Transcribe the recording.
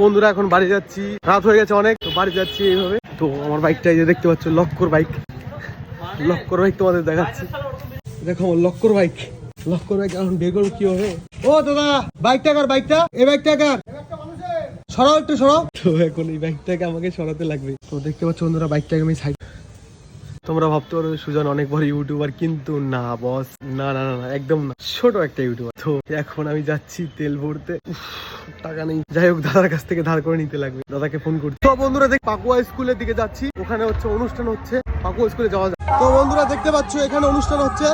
বন্ধুরা এখন বাড়ি যাচ্ছি, রাত হয়ে গেছে অনেক, তো বাড়ি যাচ্ছি এইভাবে। তো আমার বাইকটা এই যে দেখতে পাচ্ছ, লক্কর বাইক তোমাদের দেখাচ্ছি। দেখো আমার লক্কর বাইক এখন বের করবো কিভাবে। ও দাদা, বাইকটা এই বাইকটা সরাও, একটু সরাও। তো এখন এই বাইকটাকে আমাকে সরাতে লাগবে। তো দেখতে পাচ্ছ বন্ধুরা, বাইকটাকে আমি সাইড। তোমরা ভাবতে পারো সুজন অনেক বড় ইউটিউবার, কিন্তু না বস, না না না একদম না, ছোট একটা ইউটিউবার। তো এখন আমি যাচ্ছি তেল ভরতে, টাকা নেই, যাই হোক দাদার কাছ থেকে ধার করে নিতে লাগবে, দাদাকে ফোন করছি। তো বন্ধুরা দেখ, পাকুয়া স্কুলের দিকে যাচ্ছি, ওখানে হচ্ছে অনুষ্ঠান হচ্ছে, পাকুয়া স্কুলে যাওয়া যায়। তো বন্ধুরা দেখতে পাচ্ছ এখানে অনুষ্ঠান হচ্ছে।